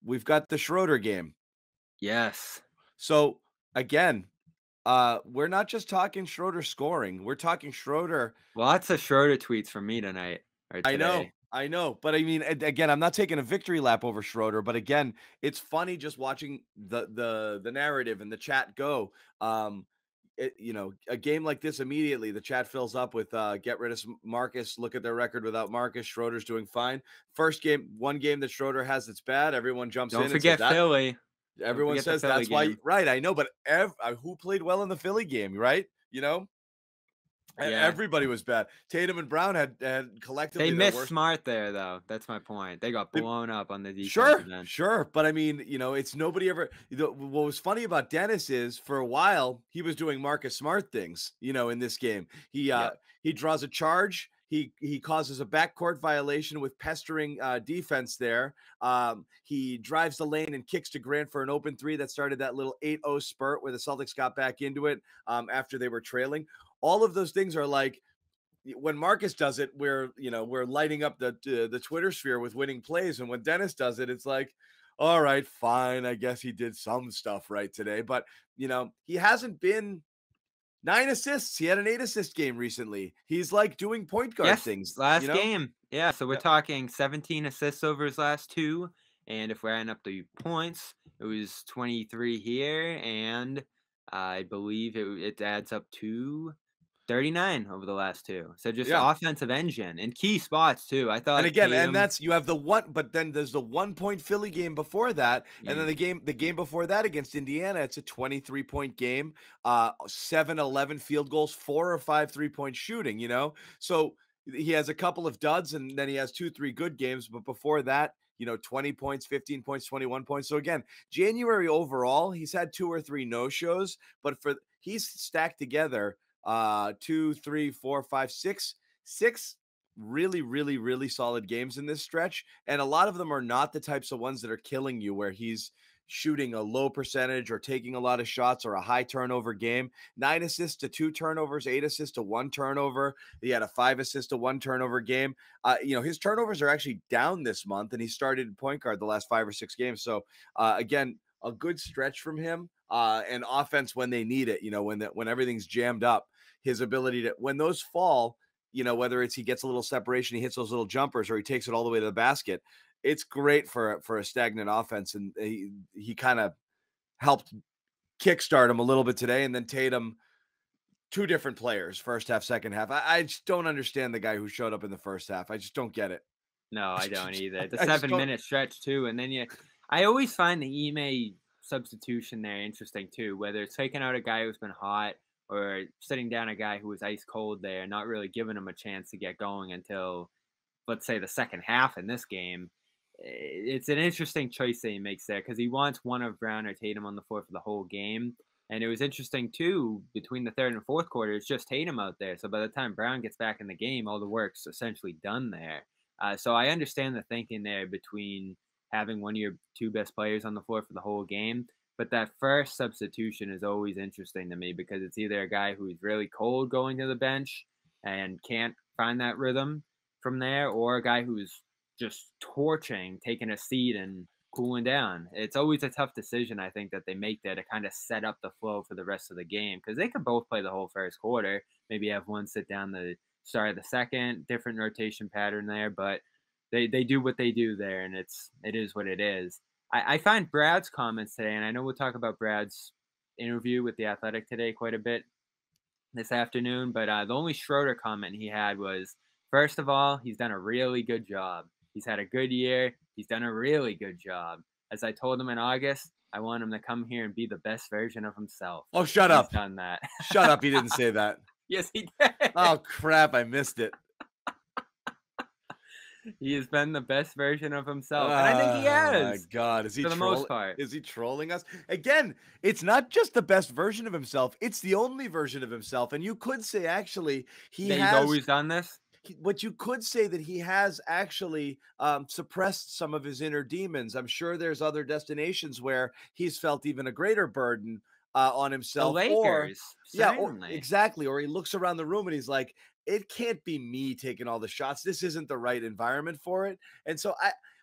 we've got the Schroeder game. Yes. So again, we're not just talking Schroeder scoring. We're talking Schroeder. Lots of Schroeder tweets from me tonight or today. I know, but I mean, again, I'm not taking a victory lap over Schroeder, but again, it's funny just watching the narrative and the chat go. A game like this immediately, the chat fills up with get rid of Marcus. Look at their record without Marcus. Schroeder's doing fine. First game, one game that Schroeder has that's bad. Everyone jumps Don't in and says forget that. Philly. Don't Everyone forget the says Philly that's why. game. Right, I know, but who played well in the Philly game, right? Yeah. Everybody was bad. Tatum and Brown had They collectively their missed worst. Smart there, though. That's my point. They got blown up on the Sure, defensive end. sure. But I mean, it's nobody ever. What was funny about Dennis is for a while he was doing Marcus Smart things. In this game, Yep. he draws a charge. He causes a backcourt violation with pestering defense there. He drives the lane and kicks to Grant for an open three that started that little 8-0 spurt where the Celtics got back into it after they were trailing. All of those things are like when Marcus does it, we're lighting up the Twitter sphere with winning plays, and when Dennis does it, it's like, all right, fine, I guess he did some stuff right today, but he hasn't been 9 assists. He had an 8 assist game recently. He's like doing point guard Yes, things, last game. Yeah, so we're Yeah. talking 17 assists over his last two. And if we're adding up the points, it was 23 here. And I believe it adds up to 39 over the last two. So just Yeah. offensive engine in key spots, too. I And thought again, Tatum. you have the one, but then there's the 1 point Philly game before that, and then Mm, the game before that against Indiana, it's a 23-point game, 7-11 field goals, 4 or 5 3-point shooting. So he has a couple of duds, and then he has 2, 3 good games, but before that, 20 points, 15 points, 21 points. So again, January overall, he's had 2 or 3 no shows, but he's stacked together 6 really, really, really solid games in this stretch. And a lot of them are not the types of ones that are killing you, where he's shooting a low percentage or taking a lot of shots or a high turnover game. 9 assists to 2 turnovers, 8 assists to 1 turnover. He had a 5 assist to 1 turnover game. His turnovers are actually down this month, and he started point guard the last 5 or 6 games. So again, a good stretch from him. And offense when they need it, when everything's jammed up, his ability to when those fall, whether it's he gets a little separation, he hits those little jumpers, or he takes it all the way to the basket. It's great for a stagnant offense, and he kind of helped kickstart him a little bit today. And then Tatum, two different players, first half, second half. I just don't understand the guy who showed up in the first half. I just don't get it. no, I don't either. The I just 7 don't. minute stretch, too. And then I always find the Ime substitution there interesting, too, whether it's taking out a guy who's been hot or sitting down a guy who was ice cold there, not really giving him a chance to get going until, let's say, the second half in this game. It's an interesting choice that he makes there because he wants one of Brown or Tatum on the floor for the whole game. And it was interesting too, between the third and fourth quarter, it's just Tatum out there. So by the time Brown gets back in the game, all the work's essentially done there. So I understand the thinking there between having one of your two best players on the floor for the whole game. But that first substitution is always interesting to me because it's either a guy who's really cold going to the bench and can't find that rhythm from there, or a guy who's just torching, taking a seat and cooling down. It's always a tough decision, I think, that they make there to kind of set up the flow for the rest of the game because they could both play the whole first quarter. Maybe have one sit down the start of the second, different rotation pattern there, but they do what they do there, and it is what it is. I find Brad's comments today, and I know we'll talk about Brad's interview with the Athletic today quite a bit this afternoon, but the only Schroeder comment he had was, first of all, he's done a really good job. He's had a good year. He's done a really good job. As I told him in August, I want him to come here and be the best version of himself. Oh, shut He's up. done that. Shut up. He didn't say that. Yes, he did. Oh, crap. I missed it. He has been the best version of himself, and I think he Oh my has God. for the most part. Is he trolling us? Again, it's not just the best version of himself, it's the only version of himself. And you could say actually he That he's has always done this. what you could say that he has actually suppressed some of his inner demons. I'm sure there's other destinations where he's felt even a greater burden on The himself, or Lakers, yeah, or certainly. exactly, or he looks around the room and he's like, it can't be me taking all the shots. This isn't the right environment for it. And so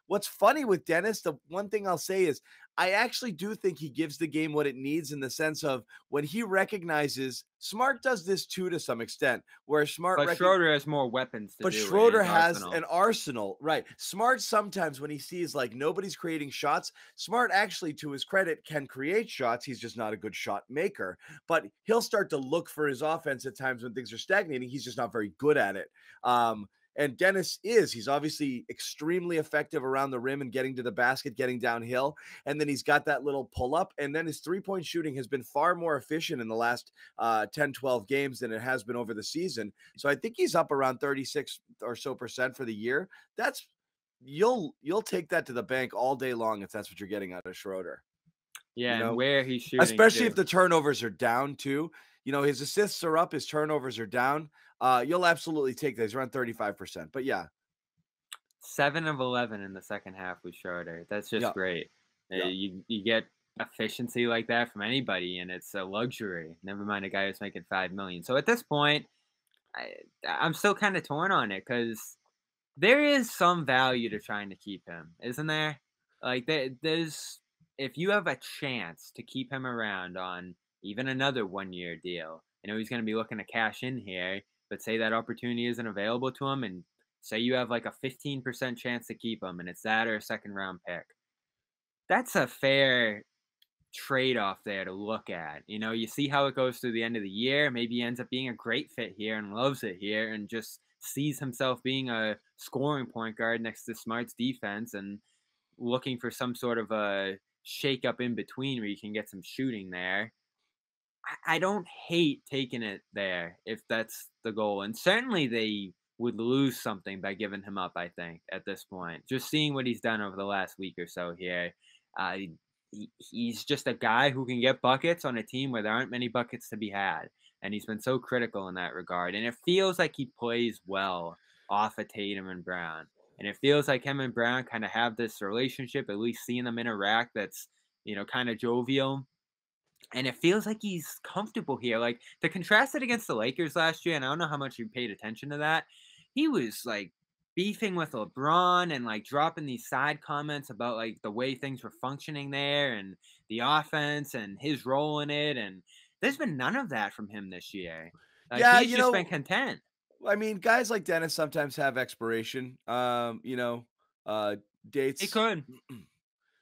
what's funny with Dennis, the one thing I'll say is I actually do think he gives the game what it needs in the sense of when he recognizes Smart does this too to some extent, where Smart But Schroeder has more weapons to but do it in Schroeder his has arsenal. an arsenal, right? Smart sometimes when he sees like nobody's creating shots, Smart actually, to his credit, can create shots. He's just not a good shot maker, but he'll start to look for his offense at times when things are stagnating. He's just not very good at it. And Dennis he's obviously extremely effective around the rim and getting to the basket, getting downhill. And then he's got that little pull up. And then his 3-point shooting has been far more efficient in the last 10, 12 games than it has been over the season. So I think he's up around 36 or so percent for the year. That's you'll take that to the bank all day long if that's what you're getting out of Schroeder. Yeah, you know? and where he's shooting, Especially if too. the turnovers are down too. His assists are up, his turnovers are down. You'll absolutely take that. He's around 35%. But yeah. 7 of 11 in the second half with Schroeder. That's just Yeah. great. Yeah. You get efficiency like that from anybody, and it's a luxury. Never mind a guy who's making $5 million. So at this point, I'm still kind of torn on it because there is some value to trying to keep him, isn't there? Like there's if you have a chance to keep him around on even another 1-year deal, I know he's going to be looking to cash in here, but say that opportunity isn't available to him, and say you have like a 15% chance to keep him, and it's that or a second round pick. That's a fair trade-off there to look at. You see how it goes through the end of the year. Maybe he ends up being a great fit here and loves it here and just sees himself being a scoring point guard next to Smart's defense and looking for some sort of a shake-up in between where you can get some shooting there. I don't hate taking it there if that's the goal. And certainly they would lose something by giving him up, I think, at this point. Just seeing what he's done over the last week or so here. Uh, he's just a guy who can get buckets on a team where there aren't many buckets to be had. And he's been so critical in that regard. And it feels like he plays well off of Tatum and Brown. And it feels like him and Brown kind of have this relationship, at least seeing them interact, that's, kind of jovial. And it feels like he's comfortable here. Like, to contrast it against the Lakers last year, and I don't know how much you paid attention to that, he was like beefing with LeBron and like dropping these side comments about like the way things were functioning there and the offense and his role in it. And there's been none of that from him this year. Yeah, He's just been content. I mean, guys like Dennis sometimes have expiration, dates. He could.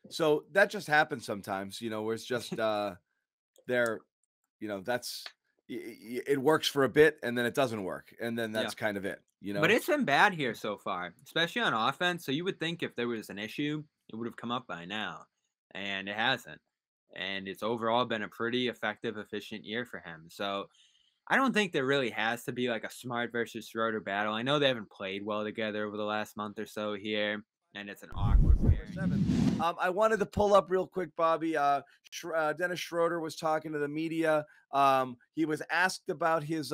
So that just happens sometimes, where it's just that's it works for a bit and then it doesn't work. And then that's kind of it, But it's been bad here so far, especially on offense. So you would think if there was an issue, it would have come up by now. And it hasn't. And it's overall been a pretty effective, efficient year for him. So I don't think there really has to be like a Smart versus Schroeder battle. I know they haven't played well together over the last month or so here, and it's an awkward pairing. I wanted to pull up real quick, Bobby. Dennis Schroeder was talking to the media. He was asked about his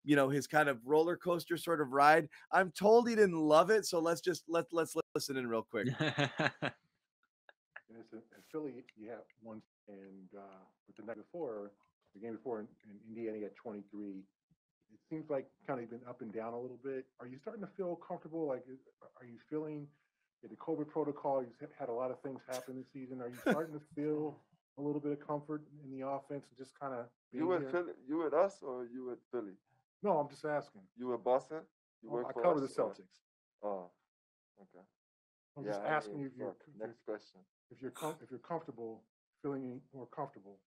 his kind of roller coaster sort of ride. I'm told he didn't love it, so let's listen in real quick. In Philly, you have one, and with the night before, the game before in Indiana, you had 23. It seems like kind of been up and down a little bit. Are you starting to feel comfortable? Like, are you feeling the COVID protocol? You've had a lot of things happen this season. Are you starting to feel a little bit of comfort in the offense and just kind of You with Philly? You with us or you with Philly? No, I'm just asking. You with Boston? I cover the Celtics. Oh, okay. I'm just asking you next question. If you're comfortable, feeling any more comfortable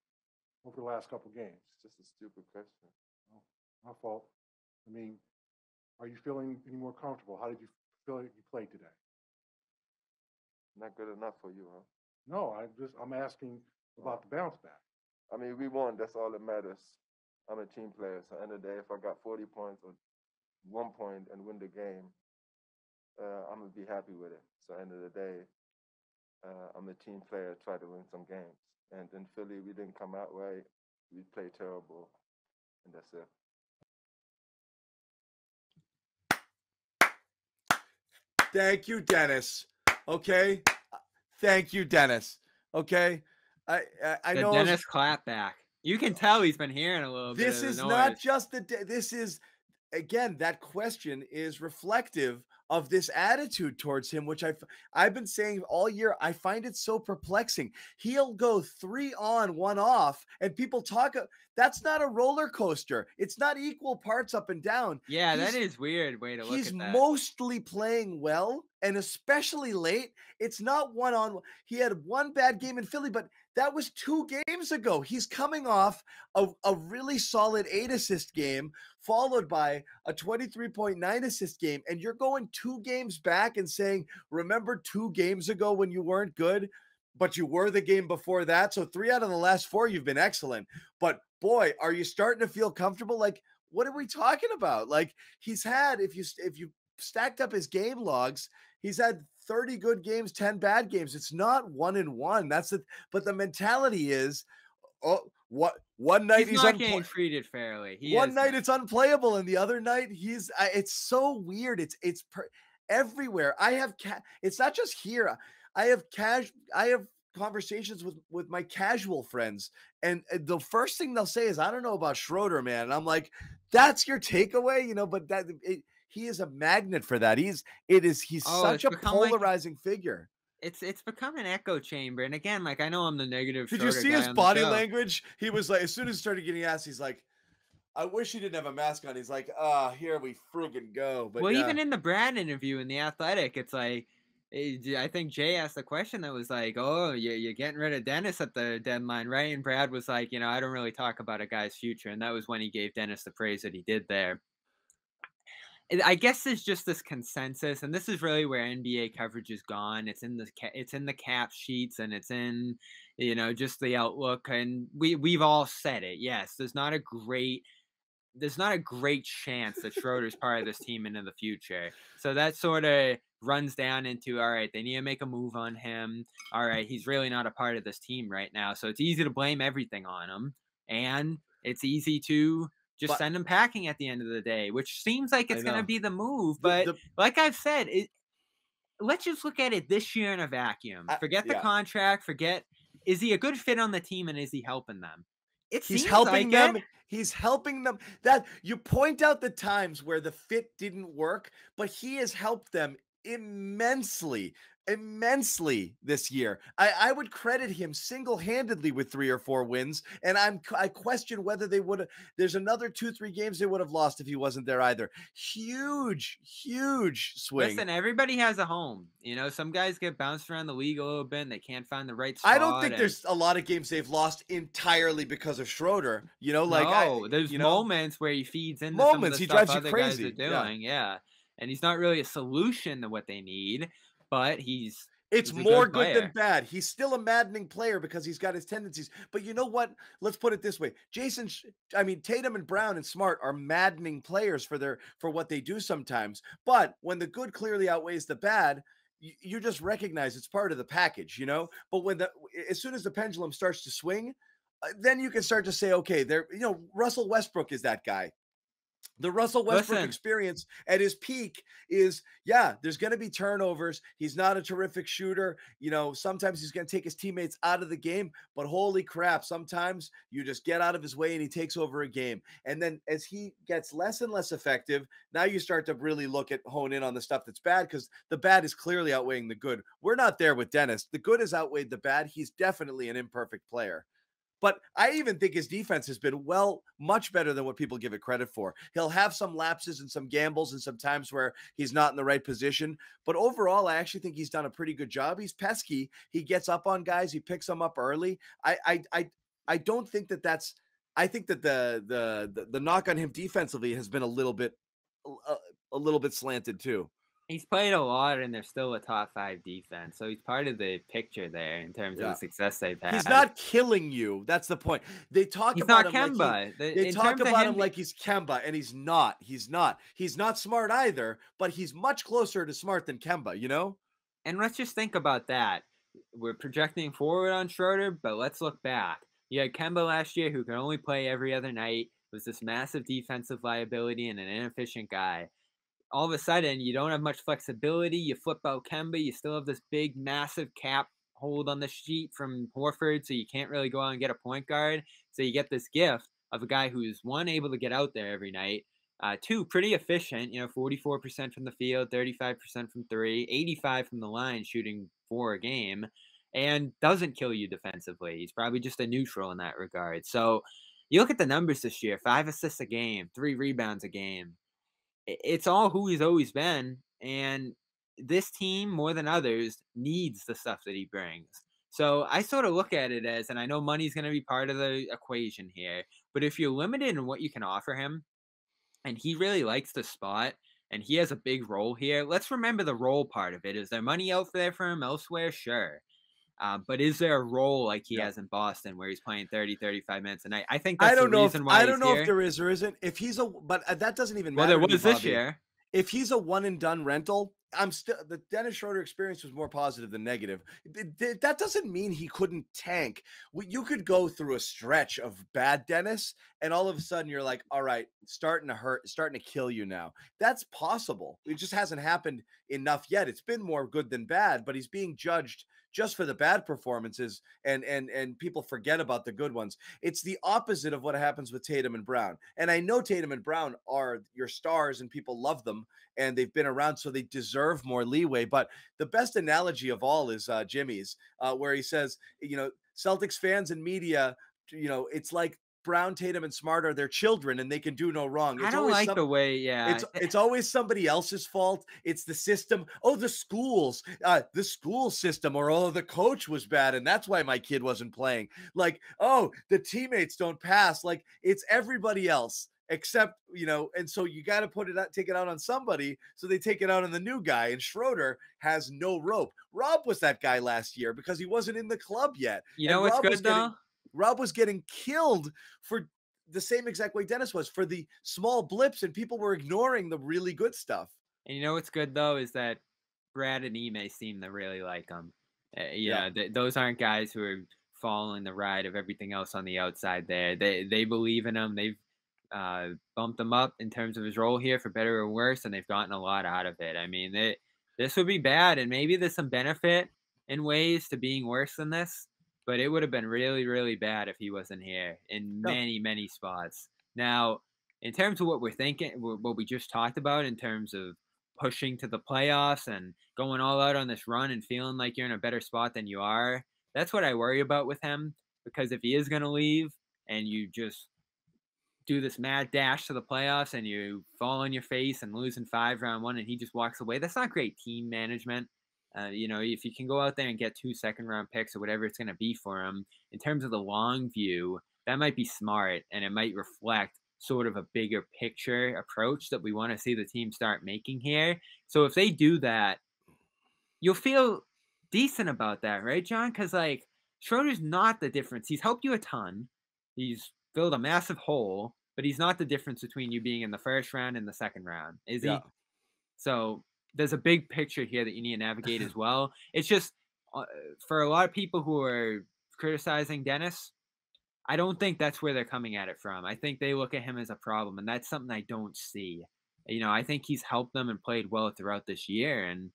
over the last couple games. It's just a stupid question. Oh, my fault. I mean, are you feeling any more comfortable? How did you feel like you played today? Not good enough for you, huh? No, I'm asking about the bounce back. I mean, we won. That's all that matters. I'm a team player. So, at the end of the day, if I got 40 points or 1 point and win the game, I'm going to be happy with it. So, at the end of the day, I'm a team player, try to win some games. And in Philly, we didn't come out right. We played terrible. And that's it. Thank you, Dennis. Okay. Thank you, Dennis. Okay. I know Dennis clap back. You can tell he's been hearing a little bit. This is not just this is, again, that question is reflective of this attitude towards him, which I've been saying all year. I find it so perplexing. He'll go 3 on, 1 off, and people talk. That's not a roller coaster. It's not equal parts up and down. Yeah, that is weird way to look He's at that. mostly playing well, and especially late. It's not one on. He had one bad game in Philly, but that was 2 games ago. He's coming off a really solid 8 assist game, followed by a 23.9 assist game. And you're going 2 games back and saying, remember 2 games ago when you weren't good, but you were the game before that. So 3 out of the last 4, you've been excellent. But boy, are you starting to feel comfortable? Like, what are we talking about? Like, he's had, if you stacked up his game logs, he's had 30 good games, 10 bad games. It's not 1 and 1. That's it. But the mentality is, oh, what one night he's not getting treated fairly. One night it's unplayable, and the other night he's. It's so weird. It's everywhere. It's not just here. I have conversations with my casual friends, and the first thing they'll say is, "I don't know about Schroeder, man." And I'm like, "That's your takeaway, you know?" But he is a magnet for that. He's such a polarizing figure. It's become an echo chamber. And again, like, I know I'm the negative. Did you see his body language? He was like, as soon as he started getting asked, he's like, I wish he didn't have a mask on. He's like, here we friggin' go. But well, even in the Brad interview in The Athletic, it's like, I think Jay asked the question that was like, oh, you're getting rid of Dennis at the deadline, right? And Brad was like, I don't really talk about a guy's future. And that was when he gave Dennis the praise that he did there. I guess there's just this consensus, and this is really where NBA coverage is gone. It's in the cap sheets, and it's in, just the outlook. And we've all said it. Yes, there's not a great chance that Schroeder's part of this team into the future. So that sort of runs down into, all right, they need to make a move on him. All right, he's really not a part of this team right now. So it's easy to blame everything on him, and it's easy to just send him packing at the end of the day, which seems like it's going to be the move. But like I've said, let's just look at it this year in a vacuum. Forget the contract. Is he a good fit on the team, and is he helping them? He's helping them. He's helping them. That you point out the times where the fit didn't work, but he has helped them immensely this year. I would credit him single-handedly with 3 or 4 wins, and I question whether they would have. There's another 2-3 games they would have lost if he wasn't there either. Huge swing. Listen, everybody has a home. Some guys get bounced around the league a little bit and they can't find the right spot. I don't think there's a lot of games they've lost entirely because of Schroeder. There's moments where he feeds into some of the he stuff drives you other crazy. guys are doing. Yeah. And he's not really a solution to what they need. But it's more good than bad. He's still a maddening player because he's got his tendencies. But you know what? Let's put it this way. Tatum and Brown and Smart are maddening players for what they do sometimes. But when the good clearly outweighs the bad, you just recognize it's part of the package, But as soon as the pendulum starts to swing, then you can start to say, okay, Russell Westbrook is that guy. The Russell Westbrook experience at his peak is, there's going to be turnovers. He's not a terrific shooter. Sometimes he's going to take his teammates out of the game, but holy crap, sometimes you just get out of his way and he takes over a game. And then as he gets less and less effective, now you start to really hone in on the stuff that's bad, because the bad is clearly outweighing the good. We're not there with Dennis. The good has outweighed the bad. He's definitely an imperfect player. But I even think his defense has been much better than what people give it credit for. He'll have some lapses and some gambles and some times where he's not in the right position. But overall, I actually think he's done a pretty good job. He's pesky. He gets up on guys. He picks them up early. I don't think that's. I think that the knock on him defensively has been a little bit slanted too. He's played a lot, and they're still a top 5 defense. So he's part of the picture there in terms of the success they've had. He's not killing you. That's the point. They talk about him like they talk about him like he's Kemba, and he's not. He's not. He's not Smart either, but he's much closer to Smart than Kemba, And let's just think about that. We're projecting forward on Schroeder, but let's look back. You had Kemba last year, who could only play every other night, was this massive defensive liability and an inefficient guy. All of a sudden, you don't have much flexibility. You flip out Kemba. You still have this big, massive cap hold on the sheet from Horford, so you can't really go out and get a point guard. So you get this gift of a guy who's, one, able to get out there every night, Two, pretty efficient, 44% from the field, 35% from three, 85 from the line shooting for a game, and doesn't kill you defensively. He's probably just a neutral in that regard. So you look at the numbers this year: 5 assists a game, 3 rebounds a game. It's all who he's always been. And this team, more than others, needs the stuff that he brings. So I sort of look at it as, and I know money's going to be part of the equation here, but if you're limited in what you can offer him, and he really likes the spot, and he has a big role here. Let's remember the role part of it. Is there money out there for him elsewhere? Sure. But is there a role like he has in Boston where he's playing 30, 35 minutes a night? I think that's the reason why I don't know here. if there is or isn't. If he's but that doesn't even Well, matter. there to me, was this Bobby. year. If he's a one and done rental, the Dennis Schroeder experience was more positive than negative. That doesn't mean he couldn't tank. You could go through a stretch of bad Dennis, and all of a sudden you're like, all right, starting to kill you now. That's possible. It just hasn't happened enough yet. It's been more good than bad, but he's being judged just for the bad performances, and people forget about the good ones. It's the opposite of what happens with Tatum and Brown. And I know Tatum and Brown are your stars and people love them and they've been around, so they deserve more leeway. But the best analogy of all is Jimmy's, where he says, Celtics fans and media, it's like Brown, Tatum, and Smart are their children, and they can do no wrong. I don't like the way, It's always somebody else's fault. It's the system. Oh, the school system, or the coach was bad, and that's why my kid wasn't playing. Like, oh, the teammates don't pass. Like, it's everybody else except, and so you got to take it out on somebody. So they take it out on the new guy, and Schroeder has no rope. Rob was that guy last year because he wasn't in the club yet. What's good though? Rob was getting killed for the same exact way Dennis was, for the small blips, and people were ignoring the really good stuff. And what's good though is that Brad and Ime seem to really like him. Those aren't guys who are following the ride of everything else on the outside there. They believe in him. They've bumped him up in terms of his role here for better or worse, and they've gotten a lot out of it. I mean, this would be bad, and maybe there's some benefit in ways to being worse than this. But it would have been really, really bad if he wasn't here in many, many spots. Now, in terms of what we're thinking, what we just talked about in terms of pushing to the playoffs and going all out on this run and feeling like you're in a better spot than you are, that's what I worry about with him. Because if he is going to leave and you just do this mad dash to the playoffs and you fall on your face and lose in 5 round 1 and he just walks away, that's not great team management. If you can go out there and get 2 second-round picks or whatever it's going to be for him, in terms of the long view, that might be smart, and it might reflect sort of a bigger picture approach that we want to see the team start making here. So if they do that, you'll feel decent about that, right, John? Because, Schroeder's not the difference. He's helped you a ton. He's filled a massive hole, but he's not the difference between you being in the first round and the second round, is he? So there's a big picture here that you need to navigate as well. It's just for a lot of people who are criticizing Dennis, I don't think that's where they're coming at it from. I think they look at him as a problem, and that's something I don't see. I think he's helped them and played well throughout this year, and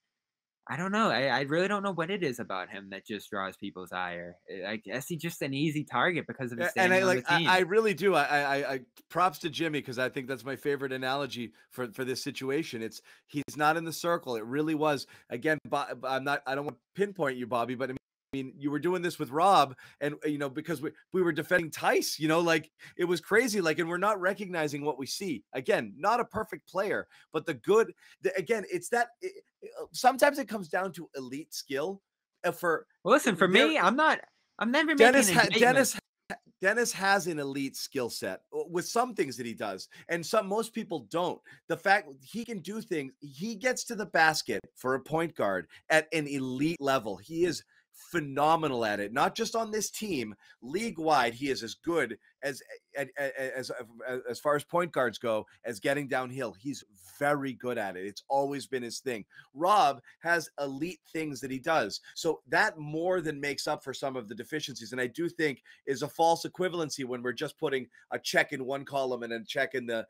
I don't know. I really don't know what it is about him that just draws people's ire. I guess he's just an easy target because of his standing on the team. I really do. I props to Jimmy, because I think that's my favorite analogy for this situation. He's not in the circle. It really was. Again, I don't want to pinpoint you, Bobby, but I mean, you were doing this with Rob, and because we were defending Tice, it was crazy. And we're not recognizing what we see. Again, not a perfect player, but the good. It's that. Sometimes it comes down to elite skill. For me, I'm never making Dennis has an elite skill set with some things that he does, and most people don't. The fact he can do things, he gets to the basket for a point guard at an elite level. He is phenomenal at it. Not just on this team, league wide, he is as good as far as point guards go as getting downhill. He's very good at it. It's always been his thing. Rob has elite things that he does, so that more than makes up for some of the deficiencies. And I do think is a false equivalency when we're just putting a check in one column and then check in the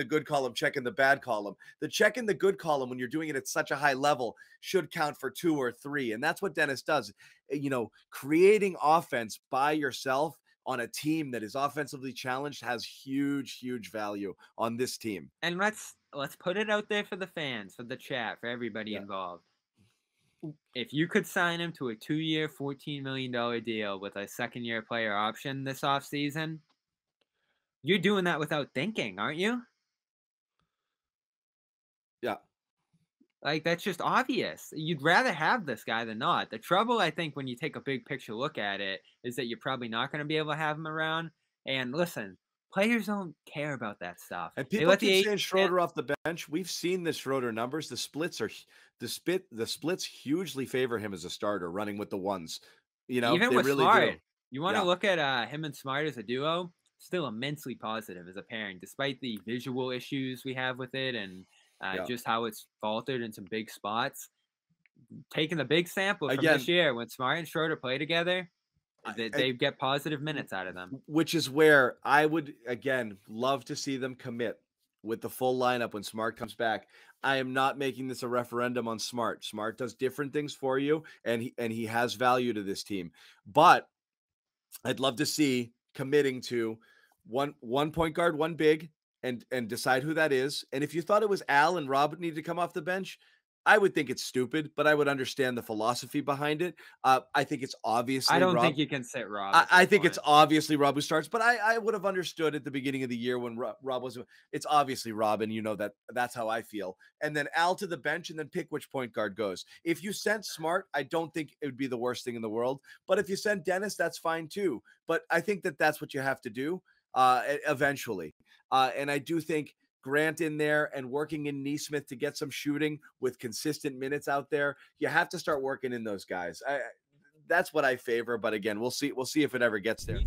good column, check in the bad column. The check in the good column, when you're doing it at such a high level, should count for 2 or 3, and that's what Dennis does. Creating offense by yourself on a team that is offensively challenged has huge, huge value on this team. And let's put it out there for the fans, for the chat, for everybody involved. If you could sign him to a 2-year, $14 million deal with a second-year player option this offseason, you're doing that without thinking, aren't you? Yeah. Like, that's just obvious. You'd rather have this guy than not. The trouble, I think, when you take a big picture look at it, is that you're probably not going to be able to have him around. And listen, players don't care about that stuff. And people keep saying Schroeder off the bench. We've seen the Schroeder numbers. The splits hugely favor him as a starter, running with the ones. You know, even they with really Smart, do. You want to look at him and Smart as a duo. Still immensely positive as a pairing, despite the visual issues we have with it and just how it's faltered in some big spots. Taking the big sample from this year, when Smart and Schroeder play together, they get positive minutes out of them. Which is where I would, again, love to see them commit with the full lineup when Smart comes back. I am not making this a referendum on Smart. Smart does different things for you, and he has value to this team. But I'd love to see committing to one point guard, one big, and decide who that is. And if you thought it was Al and Rob needed to come off the bench, I would think it's stupid, but I would understand the philosophy behind it. I think it's obviously I don't Rob. think you can sit Rob. I think it's obviously Rob who starts, but I would have understood at the beginning of the year when Rob was. It's obviously Rob, and you know that's how I feel. And then Al to the bench, and then pick which point guard goes. If you sent Smart, I don't think it would be the worst thing in the world. But if you sent Dennis, that's fine too. But I think that's what you have to do eventually. And I do think Grant in there and working in Nesmith to get some shooting with consistent minutes out there. You have to start working in those guys. That's what I favor. But again, we'll see if it ever gets there.